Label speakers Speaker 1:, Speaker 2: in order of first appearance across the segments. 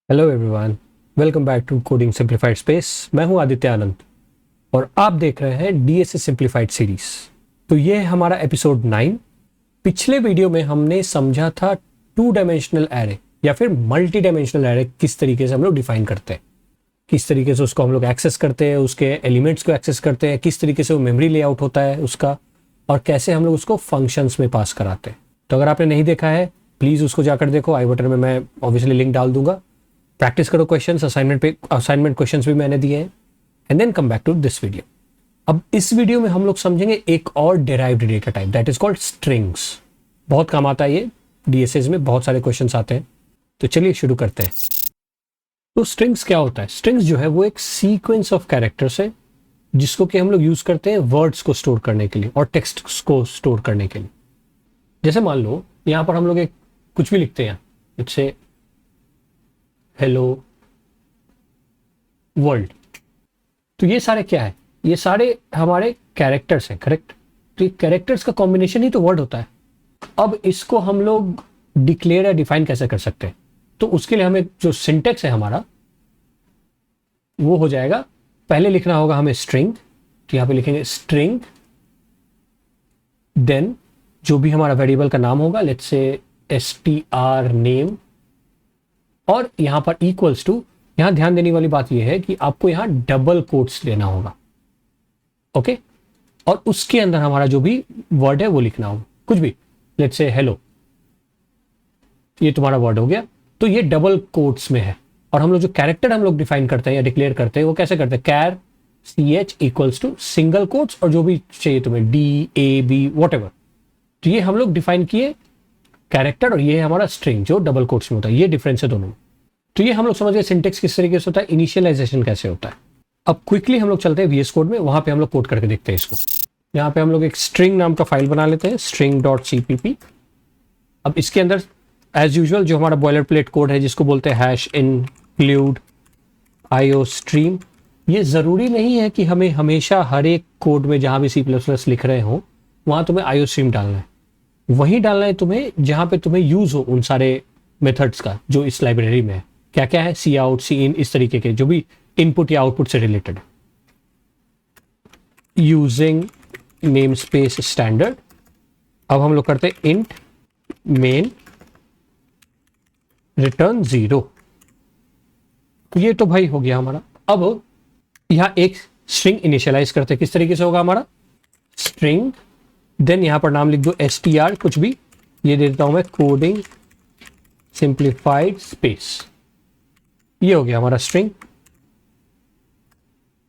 Speaker 1: Hello everyone, welcome back to coding simplified space. मैं हूं आदित्य आनंद और आप देख रहे हैं डीएसए सिंप्लीफाइड सीरीज। तो ये है हमारा एपिसोड 9। पिछले वीडियो में हमने समझा था टू डायमेंशनल एरे या फिर मल्टी डायमेंशनल एरे किस तरीके से हम लोग डिफाइन करते हैं, किस तरीके से उसको हम लोग एक्सेस करते हैं, उसके एलिमेंट्स को एक्सेस करते हैं, किस तरीके से वो मेमोरी लेआउट होता है उसका, और कैसे हम लोग उसको फंक्शंस में पास कराते हैं। तो अगर आपने नहीं देखा है प्लीज़ उसको जाकर देखो, आई बटन में मैं ऑब्वियसली लिंक डाल दूंगा। प्रैक्टिस करो क्वेश्चंस, असाइनमेंट क्वेश्चंस भी मैंने दिए हैं, and then come back to this video. अब इस वीडियो में हम लोग समझेंगे एक और derived data type, that is called strings. बहुत काम आता है ये, डीएसएस में बहुत सारे क्वेश्चंस आते हैं। तो चलिए शुरू करते हैं। तो स्ट्रिंग्स क्या होता है? स्ट्रिंग्स जो है वो एक सीक्वेंस ऑफ कैरेक्टर्स है जिसको कि हम लोग यूज करते हैं वर्ड्स को स्टोर करने के लिए और टेक्स्ट को स्टोर करने के लिए। जैसे मान लो यहाँ पर हम लोग एक कुछ भी लिखते हैं, जैसे हेलो वर्ल्ड। तो ये सारे क्या है? ये सारे हमारे कैरेक्टर्स हैं, करेक्ट? तो ये कैरेक्टर्स का कॉम्बिनेशन ही तो वर्ड होता है। अब इसको हम लोग डिक्लेयर या डिफाइन कैसे कर सकते हैं? तो उसके लिए हमें जो सिंटेक्स है हमारा वो हो जाएगा, पहले लिखना होगा हमें स्ट्रिंग। तो यहां पे लिखेंगे स्ट्रिंग, देन जो भी हमारा वेरिएबल का नाम होगा, लेट्स से str नेम, और यहां पर इक्वल्स टू। यहां ध्यान देने वाली बात यह है कि आपको यहां डबल कोट्स लेना होगा, ओके? और उसके अंदर हमारा जो भी वर्ड है वो लिखना होगा, कुछ भी, लेट्स से हेलो। ये तुम्हारा वर्ड हो गया, तो ये डबल कोट्स में है। और हम लोग जो कैरेक्टर हम लोग डिफाइन करते हैं या डिक्लेयर करते हैं वो कैसे करते हैं? Char ch equals to single quotes और जो भी चाहिए तुम्हें, D A B whatever. तो ये हम लोग डिफाइन किए कैरेक्टर, और ये है हमारा स्ट्रिंग जो डबल कोट्स में होता है। ये डिफरेंस है दोनों में। तो ये हम लोग समझ गए सिंटेक्स किस तरीके से होता है, इनिशियलाइजेशन कैसे होता है। अब क्विकली हम लोग चलते हैं वीएस कोड में, वहां पे हम लोग कोड करके देखते हैं इसको। यहाँ पे हम लोग एक स्ट्रिंग नाम का फाइल बना लेते हैं, string.cpp। अब इसके अंदर एज यूजुअल जो हमारा बॉयलर प्लेट कोड है जिसको बोलते हैं हैश इंक्लूड आईओ स्ट्रीम। ये जरूरी नहीं है कि हमें हमेशा हर एक कोड में जहां भी C++ लिख रहे हो वहां तुम्हें आईओ स्ट्रीम डालना है। वही डालना है तुम्हें जहां पे तुम्हें यूज हो उन सारे मेथड्स का जो इस लाइब्रेरी में है। क्या क्या है? सी आउट, सी इन, इस तरीके के जो भी इनपुट या आउटपुट से related. Using name space standard. अब हम लोग करते हैं इंट मेन रिटर्न 0। ये तो भाई हो गया हमारा। अब यहां एक स्ट्रिंग इनिशियलाइज करते हैं, किस तरीके से होगा हमारा? स्ट्रिंग, देन यहां पर नाम लिख दो str कुछ भी, ये दे देता हूं मैं कोडिंग सिंप्लीफाइड स्पेस। ये हो गया हमारा स्ट्रिंग।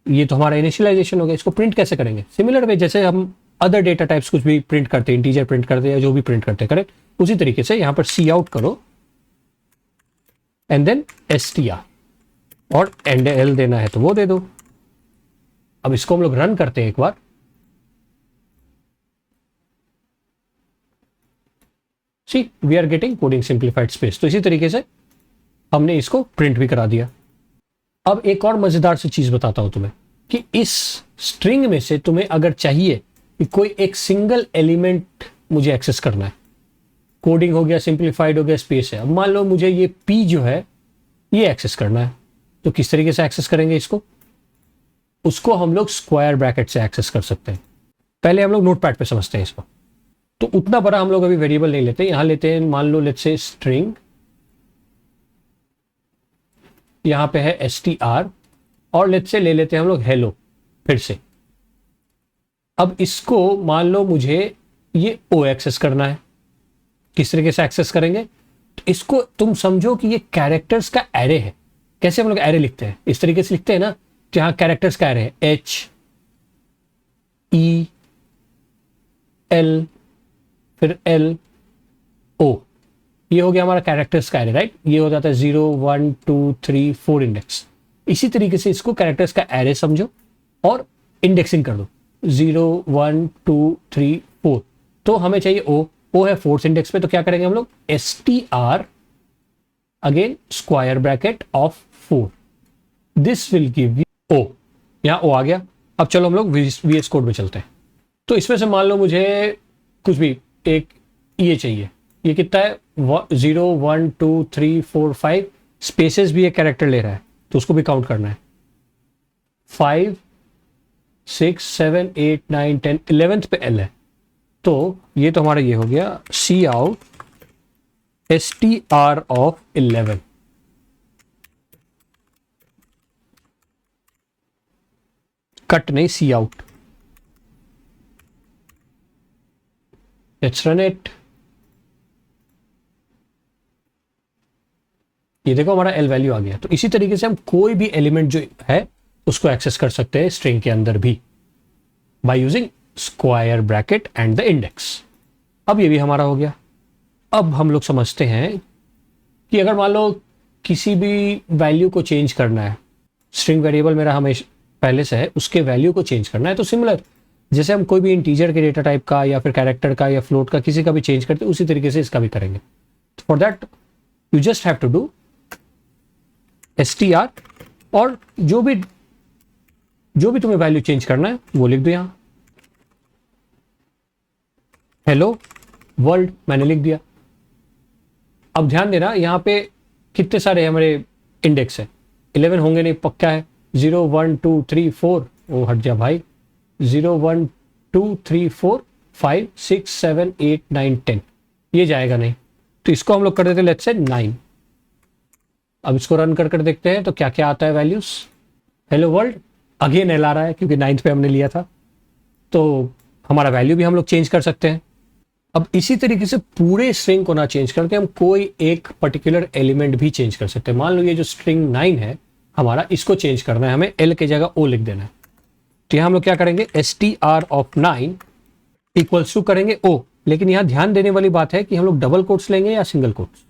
Speaker 1: ये तो हमारा इनिशियलाइजेशन हो गया। इसको प्रिंट कैसे करेंगे? सिमिलर वे जैसे हम अदर डेटा टाइप्स कुछ भी प्रिंट करते हैं, इंटीजर प्रिंट करते हैं या जो भी प्रिंट करते हैं, करेक्ट? उसी तरीके से यहां पर सी आउट करो एंड देन str, और एंड एल देना है तो वो दे दो। अब इसको हम लोग रन करते हैं एक बार। See we are getting coding simplified space. तो इसी तरीके से हमने इसको प्रिंट भी करा दिया। अब एक और मजेदार सी चीज बताता हूं तुम्हें कि इस स्ट्रिंग में से तुम्हें अगर चाहिए कि कोई एक सिंगल एलिमेंट मुझे एक्सेस करना है, कोडिंग हो गया, सिंप्लीफाइड हो गया, स्पेस है। अब मान लो मुझे ये पी जो है ये एक्सेस करना है, तो किस तरीके से एक्सेस करेंगे इसको? उसको हम लोग स्क्वायर ब्रैकेट से एक्सेस कर सकते हैं। पहले हम लोग नोटपैड पे समझते हैं इसको। तो उतना बड़ा हम लोग अभी वेरिएबल नहीं लेते, यहां लेते हैं मान लो लेट्स से स्ट्रिंग, यहां पे है str, और लेट्स से ले लेते हैं हम लोग हेलो फिर से। अब इसको मान लो मुझे ये ओ एक्सेस करना है, किस तरीके से एक्सेस करेंगे? तो इसको तुम समझो कि ये कैरेक्टर्स का एरे है। कैसे हम लोग एरे लिखते हैं? इस तरीके से लिखते हैं ना, जहां कैरेक्टर्स का एरे है, एच ई एल फिर एल ओ। ये हो गया हमारा कैरेक्टर्स का एरे, राइट? ये हो जाता है 0 1 2 3 4 इंडेक्स। इसी तरीके से इसको कैरेक्टर्स का एरे समझो और इंडेक्सिंग कर दो, 0 1 2 3 4। तो हमें चाहिए ओ है फोर्थ इंडेक्स पे, तो क्या करेंगे हम लोग? str again square bracket of 4, this will give you O. यहां ओ आ गया। अब चलो हम लोग वीएस कोड में चलते हैं। तो इसमें से मान लो मुझे कुछ भी एक ये चाहिए, ये कितना है? 0 1 2 3 4 5, स्पेसेस भी एक कैरेक्टर ले रहा है तो उसको भी काउंट करना है। 5 6 7 8 9 10 11th पे एल है, तो ये तो हमारा ये हो गया सी आउट STR ऑफ 11। कट नहीं, सी आउट। Let's run it. ये देखो हमारा एल वैल्यू आ गया। तो इसी तरीके से हम कोई भी एलिमेंट जो है उसको एक्सेस कर सकते हैं स्ट्रिंग के अंदर भी by using square bracket and the index. अब ये भी हमारा हो गया। अब हम लोग समझते हैं कि अगर मान लो किसी भी वैल्यू को चेंज करना है, स्ट्रिंग वेरिएबल मेरा हमेशा पहले से है, उसके वैल्यू को चेंज करना है, तो सिमिलर जैसे हम कोई भी इंटीजर के डेटा टाइप का या फिर कैरेक्टर का या फ्लोट का किसी का भी चेंज करते हैं, उसी तरीके से इसका भी करेंगे। For that you just have to do str और जो भी तुम्हें वैल्यू चेंज करना है वो लिख दो। यहां हेलो वर्ल्ड मैंने लिख दिया। अब ध्यान देना यहां पे कितने सारे हमारे इंडेक्स है, 11 होंगे नहीं, पक्का है। 0 1 2 3 4, वो हट जा भाई। 0 1 2 3 4 5 6 7 8 9 10, ये जाएगा नहीं, तो इसको हम लोग कर देते लेट्स से 9। अब इसको रन कर देखते हैं तो क्या क्या आता है values. Hello world, again L आ रहा है क्योंकि 9th पे हमने लिया था, तो हमारा वैल्यू भी हम लोग चेंज कर सकते हैं। अब इसी तरीके से पूरे स्ट्रिंग को ना चेंज करके हम कोई एक पर्टिकुलर एलिमेंट भी चेंज कर सकते हैं। मान लो ये जो स्ट्रिंग 9 है हमारा, इसको चेंज करना है हमें, एल की जगह ओ लिख देना है। तो यहां हम लोग क्या करेंगे, STR ऑफ 9 इक्वल्स टू करेंगे ओ। लेकिन यहां ध्यान देने वाली बात है कि हम लोग डबल कोट्स लेंगे या सिंगल कोट्स।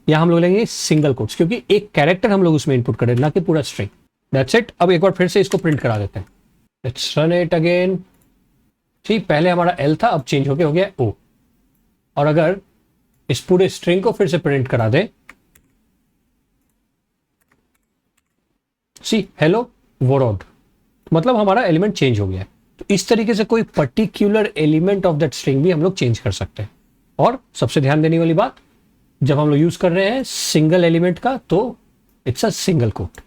Speaker 1: यहां हम लोग लेंगे सिंगल कोट्स क्योंकि एक कैरेक्टर हम लोग उसमें इनपुट करें, ना कि पूरा स्ट्रिंग। That's it. अब एक बार फिर से इसको प्रिंट करा देते हैं। Let's run it again. ठीक, पहले हमारा एल था, अब चेंज होके हो गया ओ। और अगर इस पूरे स्ट्रिंग को फिर से प्रिंट करा दें, सी हेलो वर्ल्ड, मतलब हमारा एलिमेंट चेंज हो गया है। तो इस तरीके से कोई particular element of that string भी हम लोग चेंज कर सकते हैं। और सबसे ध्यान देने वाली बात, जब हम लोग यूज कर रहे हैं सिंगल एलिमेंट का तो इट्स अ सिंगल कोट।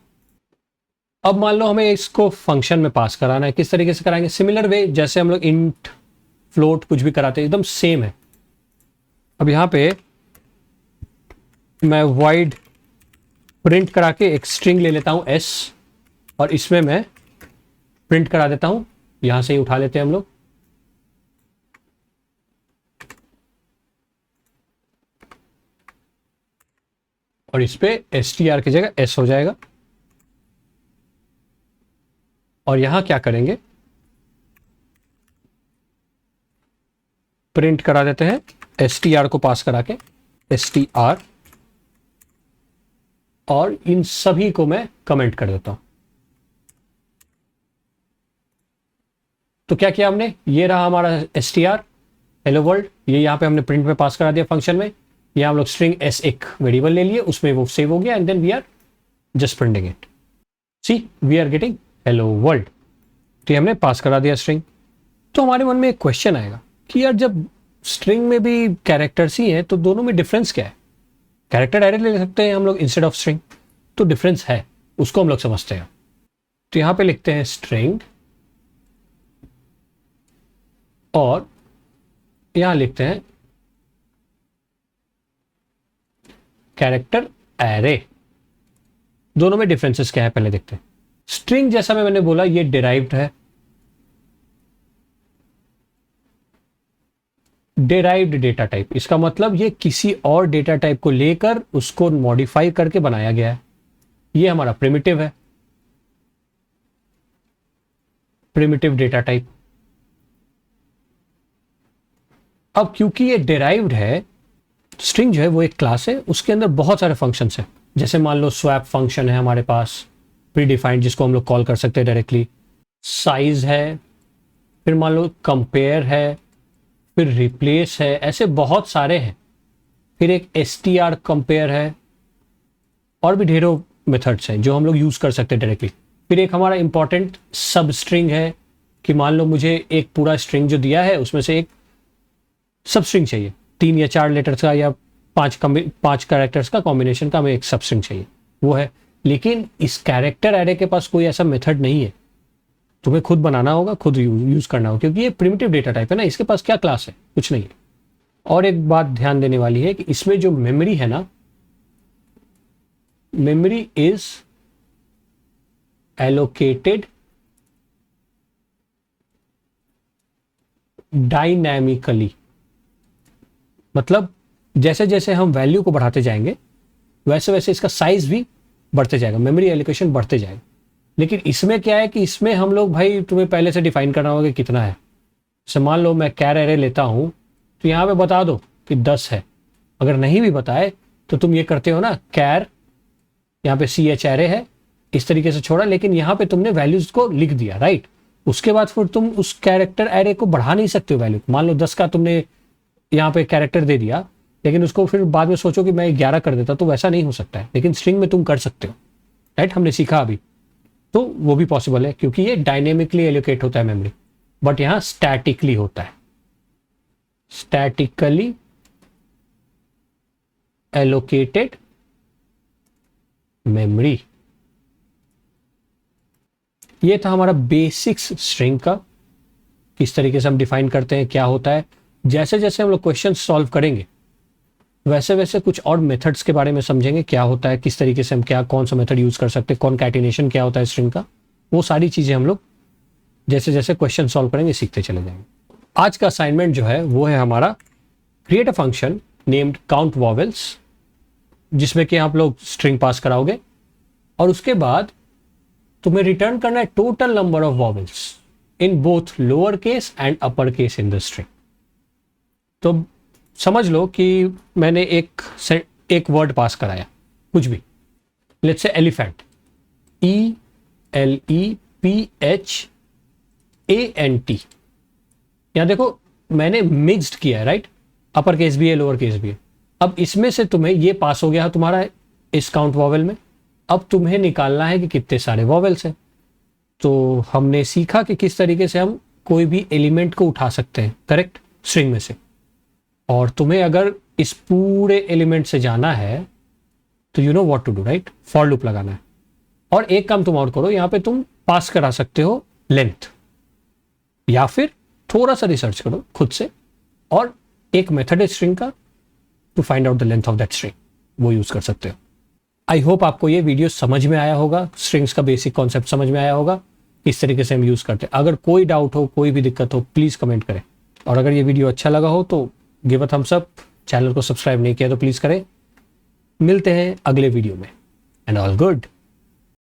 Speaker 1: अब मान लो हमें इसको फंक्शन में पास कराना है, किस तरीके से कराएंगे, सिमिलर वे जैसे हम लोग इंट फ्लोट कुछ भी कराते हैं, एकदम सेम है। अब यहां पे मैं वाइड प्रिंट करा के एक स्ट्रिंग ले लेता हूं s, और इसमें मैं प्रिंट करा देता हूं, यहां से ही उठा लेते हैं हम लोग। और इस पे str की जगह s हो जाएगा। और यहां क्या करेंगे, प्रिंट करा देते हैं str को पास करा के str, और इन सभी को मैं कमेंट कर देता हूं। तो क्या किया हमने, ये रहा हमारा str हेलो वर्ल्ड, ये यहां पे हमने प्रिंट में पास करा दिया फंक्शन में। यहां हम लोग स्ट्रिंग s एक वेरिएबल ले लिए, उसमें वो सेव हो गया, and then we are just printing it. See we are getting hello world. तो ये हमने पास करा दिया स्ट्रिंग। तो हमारे मन में एक क्वेश्चन आएगा कि यार जब स्ट्रिंग में भी कैरेक्टर्स ही हैं तो दोनों में डिफरेंस क्या है। कैरेक्टर डायरेक्ट ले सकते हैं हम लोग इंस्टेड ऑफ स्ट्रिंग, तो डिफरेंस है, उसको हम लोग समझते हैं। तो यहां पे लिखते हैं स्ट्रिंग, और यहां लिखते हैं कैरेक्टर एरे। दोनों में डिफरेंसेस क्या है पहले देखते हैं। स्ट्रिंग जैसा मैंने बोला ये डिराइव्ड है, डिराइव्ड डेटा टाइप, इसका मतलब ये किसी और डेटा टाइप को लेकर उसको मॉडिफाई करके बनाया गया है। ये हमारा प्रिमिटिव है, प्रिमिटिव डेटा टाइप। अब क्योंकि ये डिराइव्ड है, स्ट्रिंग जो है वो एक क्लास है, उसके अंदर बहुत सारे फंक्शंस हैं। जैसे मान लो स्वैप फंक्शन है हमारे पास प्री डिफाइंड, जिसको हम लोग कॉल कर सकते हैं डायरेक्टली। साइज है, फिर मान लो कंपेयर है, फिर रिप्लेस है, ऐसे बहुत सारे हैं। फिर एक str कंपेयर है, और भी ढेरों मेथड्स हैं जो हम लोग यूज कर सकते हैं डायरेक्टली। फिर एक हमारा इंपॉर्टेंट सब स्ट्रिंग है कि मान लो मुझे एक पूरा स्ट्रिंग जो दिया है उसमें से एक सब स्ट्रिंग चाहिए, 3 या 4 लेटर्स का या पांच कैरेक्टर्स का कॉम्बिनेशन का हमें एक सब स्ट्रिंग चाहिए, वो है। लेकिन इस कैरेक्टर एरे के पास कोई ऐसा मेथड नहीं है, तुम्हें खुद बनाना होगा, खुद यूज करना होगा, क्योंकि ये प्रिमिटिव डेटा टाइप है ना, इसके पास क्या क्लास है, कुछ नहीं है। और एक बात ध्यान देने वाली है कि इसमें जो मेमोरी है ना, मेमोरी इज एलोकेटेड डायनामिकली, मतलब जैसे जैसे हम वैल्यू को बढ़ाते जाएंगे वैसे वैसे इसका साइज भी बढ़ते जाएगा, मेमोरी एलोकेशन बढ़ते जाएगा। लेकिन इसमें क्या है कि इसमें हम लोग, भाई तुम्हें पहले से डिफाइन करना होगा कि कितना है। जैसे मान लो मैं कैर एरे लेता हूं, तो यहां पे बता दो कि 10 है। अगर नहीं भी बताए तो तुम ये करते हो ना, कैर यहाँ पे सी एच एरे है, इस तरीके से छोड़ा, लेकिन यहाँ पे तुमने वैल्यूज को लिख दिया, राइट। उसके बाद फिर तुम उस कैरेक्टर एरे को बढ़ा नहीं सकते हो वैल्यू। मान लो 10 का तुमने यहाँ पे कैरेक्टर दे दिया, लेकिन उसको फिर बाद में सोचो कि मैं 11 कर देता, तो वैसा नहीं हो सकता है। लेकिन स्ट्रिंग में तुम कर सकते हो, राइट, हमने सीखा अभी। तो वो भी पॉसिबल है, क्योंकि ये डायनेमिकली एलोकेट होता है मेमोरी, बट यहां स्टैटिकली होता है, स्टैटिकली एलोकेटेड मेमोरी। ये था हमारा बेसिक्स स्ट्रिंग का, किस तरीके से हम डिफाइन करते हैं, क्या होता है। जैसे जैसे हम लोग क्वेश्चन सॉल्व करेंगे वैसे वैसे कुछ और मेथड्स के बारे में समझेंगे, क्या होता है, किस तरीके से हम क्या कौन सा मेथड यूज कर सकते हैं, कॉनकैटिनेशन क्या होता है स्ट्रिंग का, वो सारी चीजें हम लोग जैसे जैसे क्वेश्चन सॉल्व करेंगे सीखते चले जाएंगे। आज का असाइनमेंट जो है वो है हमारा create a function named count vowels, जिसमें कि आप लोग स्ट्रिंग पास कराओगे और उसके बाद तुम्हें रिटर्न करना है total number of vowels in both lower case and upper case in the string. तो समझ लो कि मैंने एक वर्ड पास कराया, कुछ भी, लेट्स से एलिफेंट, ELEPHANT। यहां देखो मैंने मिक्स्ड किया है, राइट, अपर केस भी है लोअर केस भी है। अब इसमें से तुम्हें ये पास हो गया तुम्हारा इस काउंट वॉवेल में। अब तुम्हें निकालना है कि कितने सारे वॉवेल्स हैं। तो हमने सीखा कि किस तरीके से हम कोई भी एलिमेंट को उठा सकते हैं, करेक्ट, स्ट्रिंग में से। और तुम्हें अगर इस पूरे एलिमेंट से जाना है तो you know what to do, right, for loop लगाना है। और एक काम तुम और करो, यहां पे तुम पास करा सकते हो लेंथ, या फिर थोड़ा सा रिसर्च करो खुद से, और एक मेथड है स्ट्रिंग का to find out the length of that string, वो यूज कर सकते हो। आई होप आपको ये वीडियो समझ में आया होगा, स्ट्रिंग्स का बेसिक कॉन्सेप्ट समझ में आया होगा, इस तरीके से हम यूज करते हैं। अगर कोई डाउट हो, कोई भी दिक्कत हो, प्लीज कमेंट करें। और अगर ये वीडियो अच्छा लगा हो तो give a thumbs up, channel को सब्सक्राइब नहीं किया तो प्लीज करें। मिलते हैं अगले वीडियो में, एंड ऑल गुड।